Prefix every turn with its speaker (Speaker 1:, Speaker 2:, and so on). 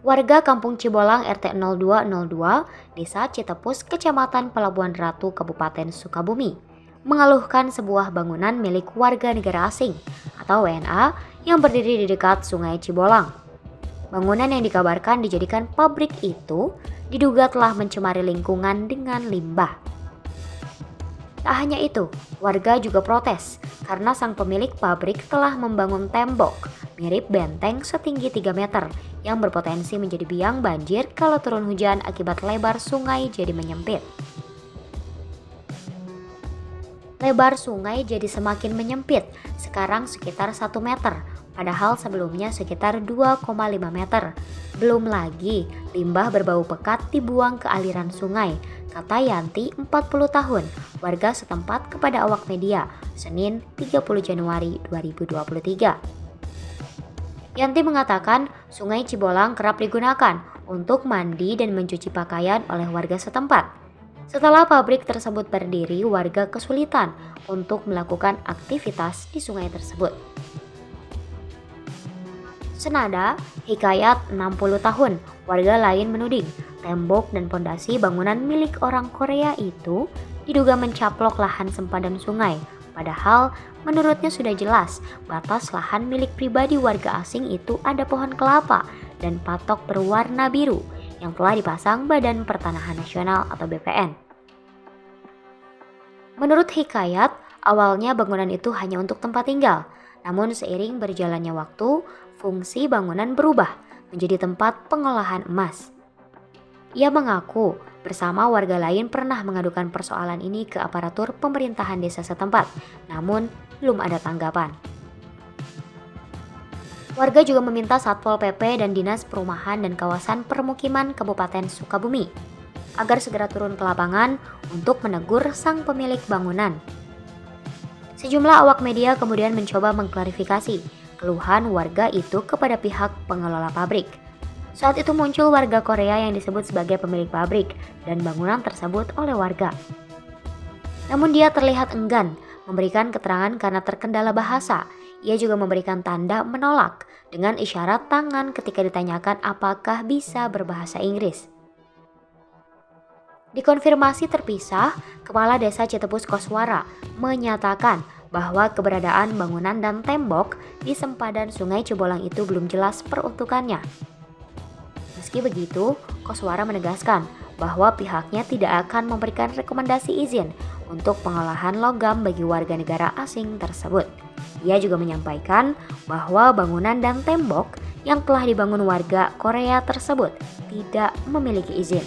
Speaker 1: Warga Kampung Cibolang RT 0202, Desa Citepus, Kecamatan Pelabuhan Ratu, Kabupaten Sukabumi, mengeluhkan sebuah bangunan milik warga negara asing atau WNA yang berdiri di dekat Sungai Cibolang. Bangunan yang dikabarkan dijadikan pabrik itu diduga telah mencemari lingkungan dengan limbah. Tak hanya itu, warga juga protes karena sang pemilik pabrik telah membangun tembok mirip benteng setinggi 3 meter yang berpotensi menjadi biang banjir kalau turun hujan akibat lebar sungai jadi menyempit. Lebar sungai jadi semakin menyempit, sekarang sekitar 1 meter, padahal sebelumnya sekitar 2,5 meter. Belum lagi limbah berbau pekat dibuang ke aliran sungai, kata Yanti 40 tahun, warga setempat kepada awak media, Senin 30 Januari 2023. Yanti mengatakan Sungai Cibolang kerap digunakan untuk mandi dan mencuci pakaian oleh warga setempat. Setelah pabrik tersebut berdiri, warga kesulitan untuk melakukan aktivitas di sungai tersebut. Senada, Hikayat 60 tahun, warga lain menuding tembok dan pondasi bangunan milik orang Korea itu diduga mencaplok lahan sempadan sungai. Padahal menurutnya sudah jelas batas lahan milik pribadi warga asing itu ada pohon kelapa dan patok berwarna biru yang telah dipasang Badan Pertanahan Nasional atau BPN. Menurut Hikayat, awalnya bangunan itu hanya untuk tempat tinggal. Namun seiring berjalannya waktu, fungsi bangunan berubah menjadi tempat pengolahan emas. Ia mengaku bersama warga lain pernah mengadukan persoalan ini ke aparatur pemerintahan desa setempat, namun belum ada tanggapan. Warga juga meminta Satpol PP dan Dinas Perumahan dan Kawasan Permukiman Kabupaten Sukabumi agar segera turun ke lapangan untuk menegur sang pemilik bangunan. Sejumlah awak media kemudian mencoba mengklarifikasi keluhan warga itu kepada pihak pengelola pabrik. Saat itu muncul warga Korea yang disebut sebagai pemilik pabrik dan bangunan tersebut oleh warga. Namun dia terlihat enggan memberikan keterangan karena terkendala bahasa. Ia juga memberikan tanda menolak dengan isyarat tangan ketika ditanyakan apakah bisa berbahasa Inggris. Dikonfirmasi terpisah, Kepala Desa Citepus Koswara menyatakan bahwa keberadaan bangunan dan tembok di sempadan Sungai Cibolang itu belum jelas peruntukannya. Meski begitu, Koswara menegaskan bahwa pihaknya tidak akan memberikan rekomendasi izin untuk pengolahan logam bagi warga negara asing tersebut. Ia juga menyampaikan bahwa bangunan dan tembok yang telah dibangun warga Korea tersebut tidak memiliki izin.